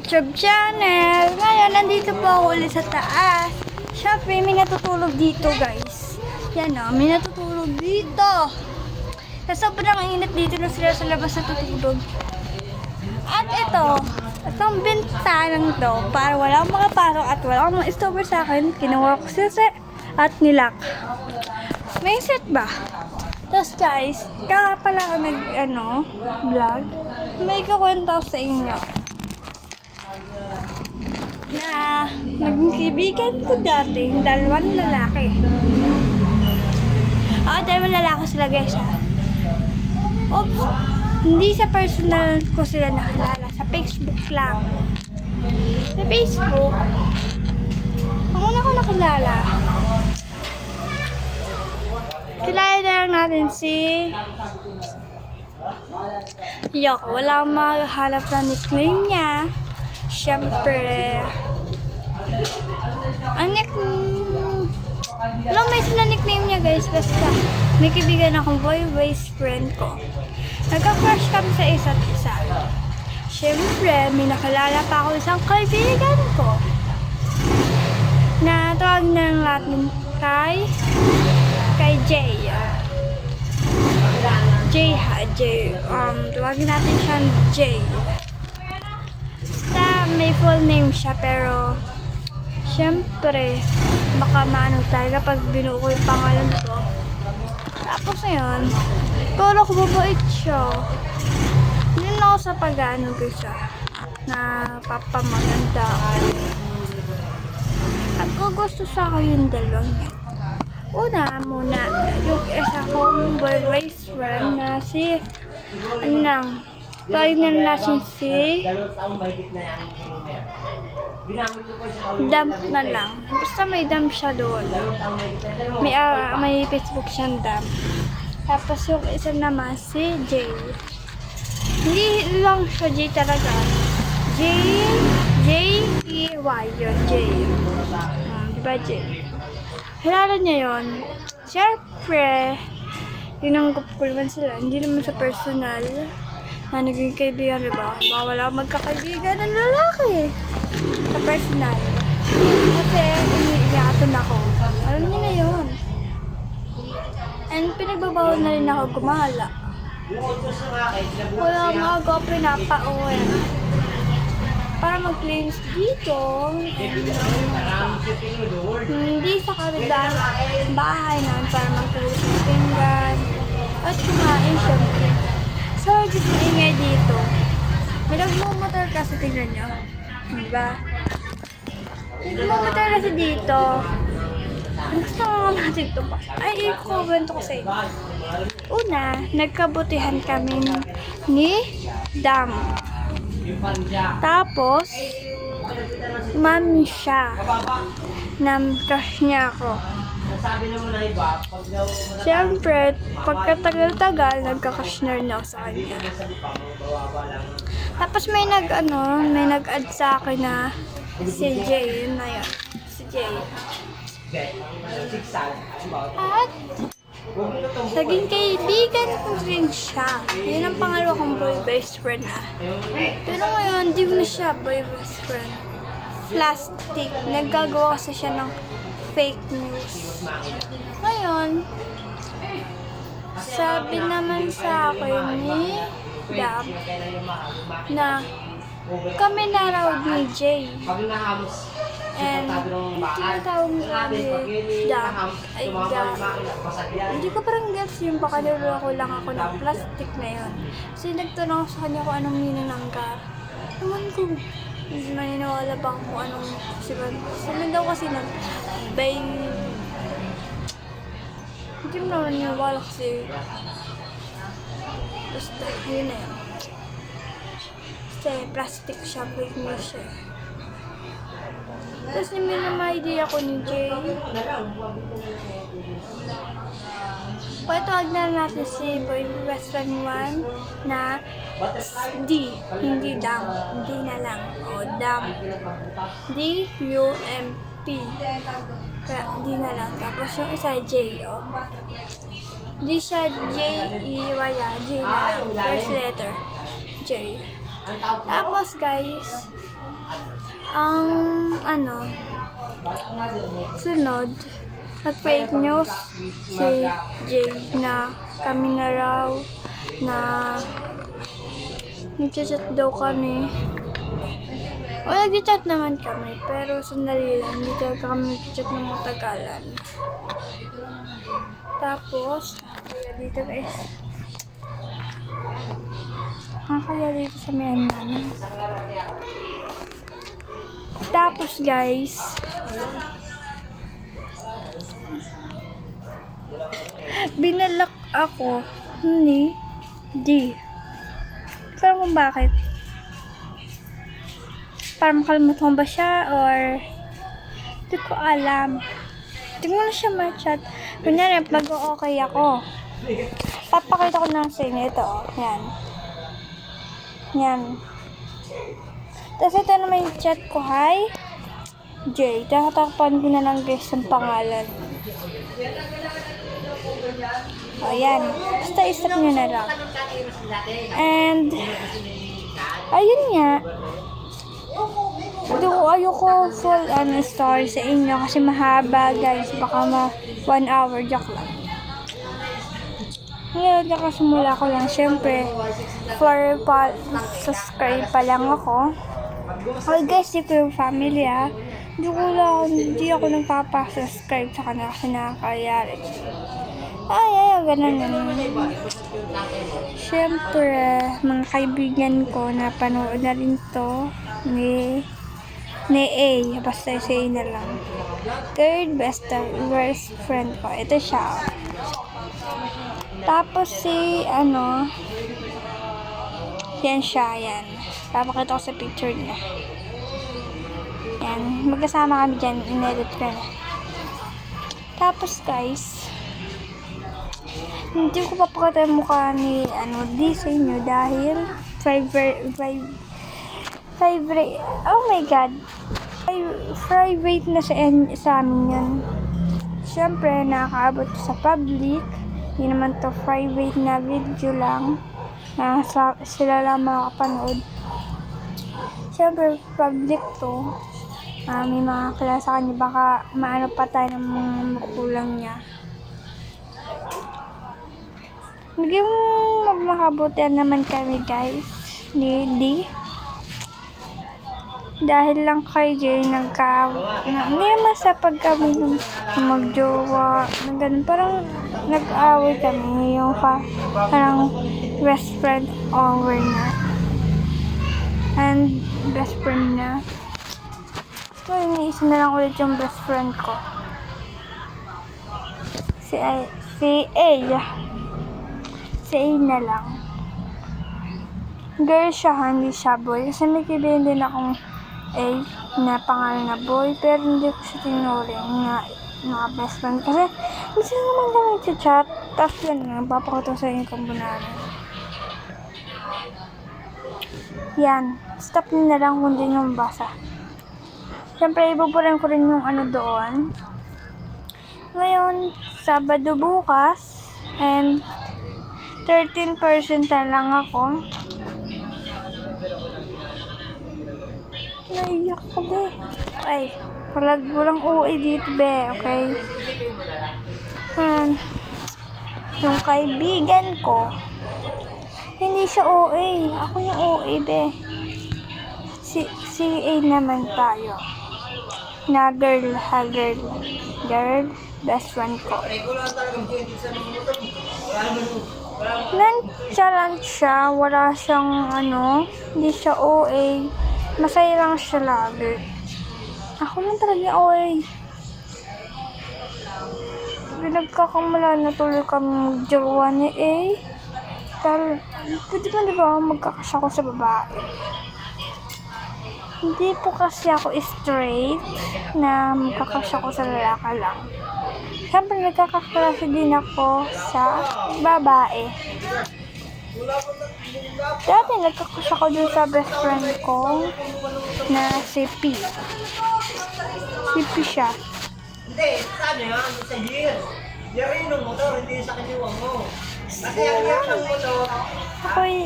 YouTube channel. Ngayon, nandito po ako ulit sa taas. Siyempre, may natutulog dito, guys. Yan o, may natutulog dito. Sa sobrang init dito na sila sa labas natutulog. At itong bintanang to, para wala akong makapasok at wala akong ma-stopper sa akin, kinuha ko sila at nilak. May set ba? Tapos guys, kaya pala ako vlog. May kukwento sa inyo. Na naging kaibigan ko dati, dalawang lalaki. Dalawang lalaki sila guys ha. Oops, hindi sa personal ko sila nakilala, sa Facebook lang. Sa Facebook, ang una ko nakilala, kilala na lang natin si Yok. Wala akong makahanap na nickname niya. Siyempre, ang may sila nickname niya guys. Basta, may kaibigan akong boy-best friend ko. Nagka-crush kami sa isa't isa. Siyempre, may nakilala pa ako isang kaibigan ko. Na tawag na lang natin kay Jay. Tawagin natin siyang Jay. Basta may full name siya, pero syempre, baka maano tayo kapag binuo ko yung pangalan ko. Tapos ngayon, pero ako mabait siya. Hindi na ako sa pag-ano ko siya na papamaganda. At kung gusto sa akin yung dalawang yan. Una muna, yung isa kong boy-best friend na si, tawag na natin si Dump na lang. Basta may dump siya doon. May Facebook siyang dump. Tapos yung isa naman si Jay. Hindi lang siya Jay talaga. J-E-Y yun, Jay. Diba Jay? Kilala niya yun. Siyempre, tinanggap ko naman sila. Hindi naman sa personal na naging kaibigan, diba? Baka wala magkakaibigan ng lalaki sa personal. Kasi iniiyatan ako. Alam niyo na yun. And pinagbabawal na rin ako gumala. Wala mga GoPro na pa-uwi. Para mag-cleanse dito. Hindi sa kabilang bahay namin para mag-cleanse ng pinggan. At kumain syempre. So, gusto ingay dito. May nagmumotor kasi, tingnan nyo. Diba? Nagmumotor kasi dito. Gusto nga natin ito pa. Ay, ikukwento ko sa inyo. Una, nagkabutihan kami ni Dam. Tapos, mami siya. Crush niya ako. Siyempre, pagkatagal-tagal, nagka-crush na rin ako sa kanya. Tapos may nag-add sa akin na si Jay, yun na yun. Si Jay. At, naging kaibigan ko rin siya. Yun ang pangalawa kong boy-best friend na. Pero ngayon, di mo na siya boy-best friend. Plastic. Naggagawa kasi siya ng fake news. Ngayon, sabi naman sa akin ni Dab na kami na raw ni Jay. And tinatawag namin Dab ay Dab. Hindi ko parang gets yung baka niloko lang ako ng plastic na yun. Kasi nagtanong ako sa kanya kung anong meaning ng gar. Naman ko, maniniwala ba kung anong sabi daw kasi bay. Hindi mo naman naniniwala kasi basta yun na yun. Kasi plastic siya, fake news siya. Tapos may idea ko ni Jay. Pwede na natin si boy-best friend 1 na D, hindi Dam. D na lang. O, Dam. D-U-M-P. Kaya D na lang. Tapos yung isa J, o. Di siya J-E-Y, J na lang. First letter. J. Tapos guys, Ang sunod at fake news si Jay na kami na raw na nag-chat daw kami. O nag-chat naman kami, pero sandali lang, hindi talaga kami nag-chat ng matagalan. Tapos, dito guys, kaya dito sa mayan namin. Tapos guys, binalak ako ni D. Pero kung bakit? Para makalimutan ba siya or hindi ko alam. Hindi ko na siya ma-chat. Kunyari, mag-okay ako. Papakita ko na sa inyo. Ito, yan. Yan. Tapos ito naman yung chat ko. Hi, Jay. Tatatakpan ko na lang guys ang pangalan. O, yan. Basta isip nyo na lang. And, ayun nga. Ayoko full story sa inyo kasi mahaba guys. Baka 1 hour. Joke lang. Ngayon, nakasimula ko lang. Siyempre, subscribe pa lang ako. Okay guys, di ko yung family Hindi ako nagpapa-subscribe sa kanila kasi nakakayari. Ay, ganun yun. Siyempre, mga kaibigan ko na panood na rin to ni A. Basta si A na lang. Third best friend ko. Ito siya. Tapos yan siya, yan. Papakita ko sa picture niya. Yan. Magkasama kami dyan. In-edit ko na. Tapos guys, hindi ko papakita yung mukha ni D sa inyo dahil oh my god, private na sa amin yun. Siyempre, nakakaabot sa public. Hindi naman to private na video lang na sila lang makapanood. Siyempre, public to. May mga kilala sa kanya, baka maano pa tayo ng mga makulang niya. Naging magmakabutihan naman kami guys ni D. Dahil lang kay Jay hindi naman sa pagkami magjowa ng ganun, parang nag-away kami yung parang best friend over na and best friend na. So iniisa na lang ulit yung best friend ko, si A na lang. Girl siya, hindi siya boy, kasi may kaibigan din akong A na pangalan na boy, pero hindi ko siya tinuring na best friend kasi hindi naman lang nag-chat. Tapos yun nga, papakita sa inyo kung namin. Yan, stop nyo na lang kung di nyo mabasa. Siyempre, ibuburan ko rin yung doon. Ngayon, Sabado bukas, and 13% na lang ako. Naiyak ko, be. Ay, walang OA dito, be. Okay? Yung kaibigan ko, hindi siya OA. Ako yung OA, be. Si A naman tayo. Na girl, girl, best friend ko. Nonchalant siya, wala siyang hindi siya OA. Masaya lang siya lagi. Ako lang talaga OA. Pinagkakamala na tuloy kami magjowa ni A. Pwede ba diba magkakasya ko sa babae? Hindi po kasi ako straight na magkakasya ko sa lalaki lang. Siyempre nagkakaklase din ako sa babae. Dati nagkakasya ko dun sa best friend ko na si P. Si P siya. Hindi, sabi nga, sa year. Year ng motor, hindi sa kaniwang mo. Kasi ang year ng motor. Ako'y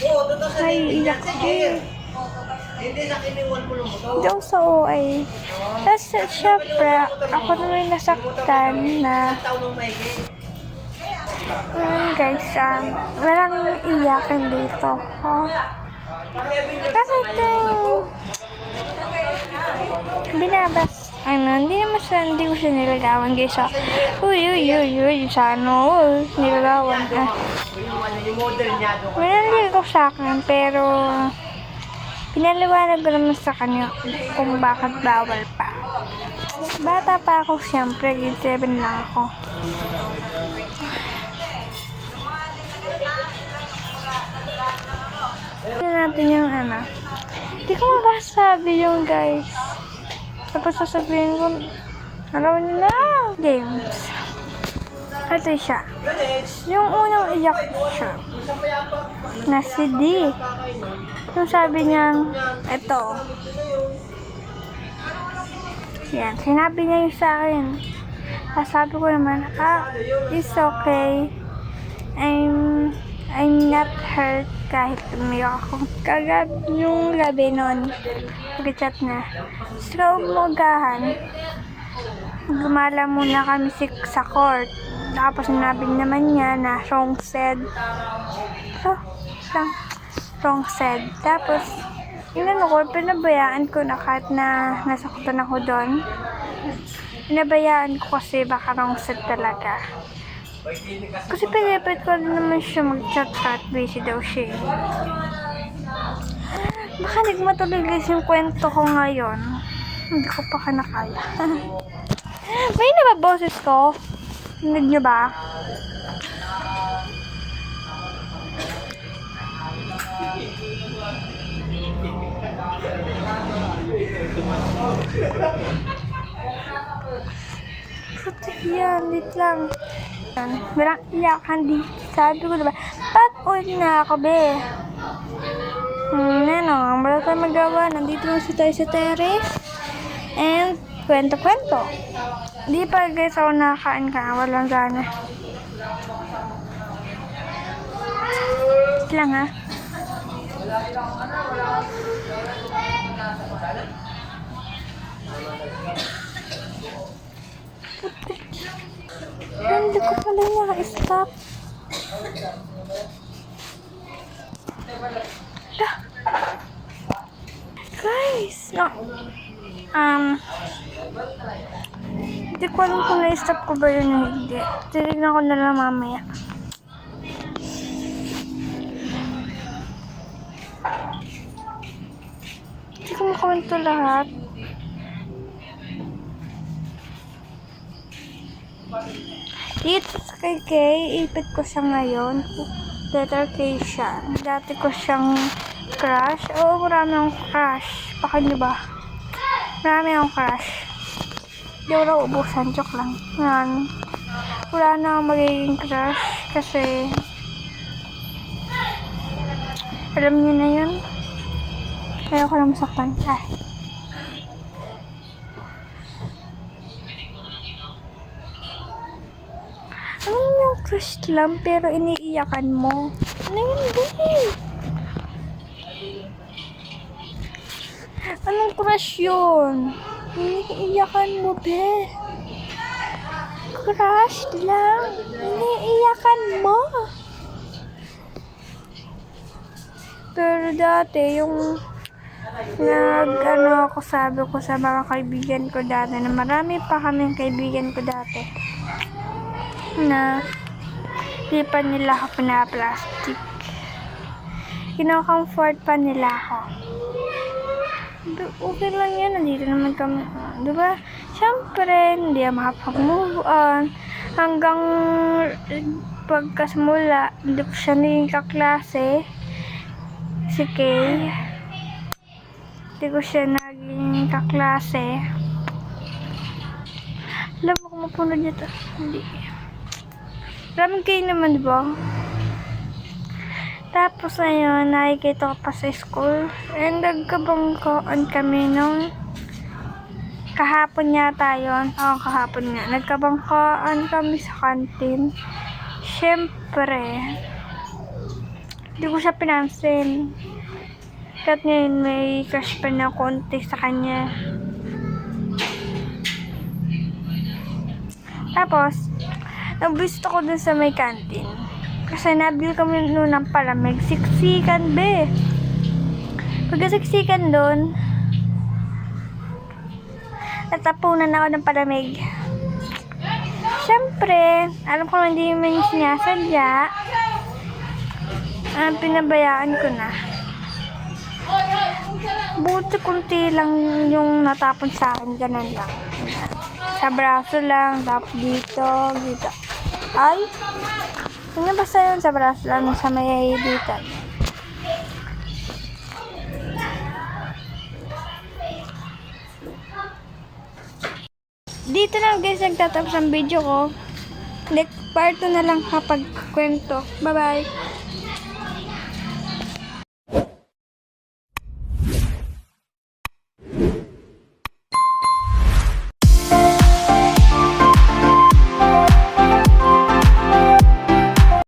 Oo, totoo sa ay iyak din. Hindi sa kiniwan mo ng motor. Doon sa OA. Tapos, syempre, ako naman nasaktan na, Taon ng maigi. guys, walang iyakan dito. Oh. Kasi ito, hindi ko siya nilagawan, guys. Uy, sa nilagawan. Yung model niya doon. Mananil ko sa akin, pero pinaliwanag ko naman sa kanya kung bakit bawal pa. Bata pa ako, siyempre, grade 7 lang ako. Tignan natin yung hindi ko mabasabi yung guys. Tapos sasabihin ko, alam niyo na, games. Ito siya. Yung unang iyak siya, na si D. Yung sabi niya, ito. Yan, sinabi niya yung sa akin. Sabi ko naman, it's okay. I'm not hurt kahit umiyak ako. Yung gabi nun, nag-chat na. Sa umagahan, gumala muna kami sa court. Tapos sinabi naman niya na wrong said. Wrong said. Tapos, pinabayaan ko na kahit na nasaktan ako doon. Pinabayaan ko kasi baka wrong said talaga. Kasi pinipit ko rin naman siya mag-chat at busy daw siya. Baka nagmatuloy guys yung kwento ko ngayon. Hindi ko pa kinakaya. May nababoses ko? Hindi nyo ba? Putik yan, wait lang. Walang iyakan di. Sabi ko diba, pat-on na ako be. Wala tayo magawa. Nandito lang tayo sa terrace. And, kwento-kwento. Di pa guys ako nakakain ka. Walang gana. Wait lang ha. Hindi ko pala naka-stop. Guys, no. Hindi ko alam kung na-stop ko ba yun o hindi. Titignan ko na lang mamaya. Hindi ko makwento lahat. Dito sa kay ipit ko siya ngayon. Letter K siya. Dati ko siyang crush. Oo, marami akong crush. Baka nyo ba? Marami akong crush. Hindi ko na ubusan. Joke lang. Yan. Wala na akong magiging crush. Kasi alam nyo na yun. Kaya ko lang masaktan. Ano yung crush lang pero iniiyakan mo? Ano yun, babe? Anong crush yun? Iniiyakan mo, be? Crush lang? Iniiyakan mo? Pero dati, yung ako sabi ko sa mga kaibigan ko dati na marami pa kaming kaibigan ko dati na di pa nila ako pina-plastic. Kino-comfort pa nila ako. Okay lang yan, nandito naman kami, diba? Siyempre, hindi ako makapag-move on. Hanggang pagkasimula, hindi ko siya naging kaklase. Si Kay. Hindi ko siya naging kaklase. Alam mo kung mapunod niya to. Hindi. Maraming Kay naman, diba? Tapos ayun, nakikita ko pa sa school. And nagkabangkoan kami nung kahapon yata yun. Oo, kahapon nga. Nagkabangkoan kami sa kantin. Siyempre, hindi ko siya pinansin. sikat ngayon, may crush pa na konti sa kanya. Tapos, nabisto ko dun sa may canteen. Kasi nabil kami noon ng palamig. Siksikan, be. Pagkasiksikan dun, natapunan ako ng palamig. Siyempre, alam ko hindi naman yung sinasadya. Pinabayaan ko na. Buti kunti lang yung natapon sa akin, ganun lang. Sa braso lang, tapos dito. Ay! Ano basta yun sa braso lang, sa may dito. Dito lang guys, nagtatapos ang video ko. Next part 2 na lang kapag kwento. Bye-bye!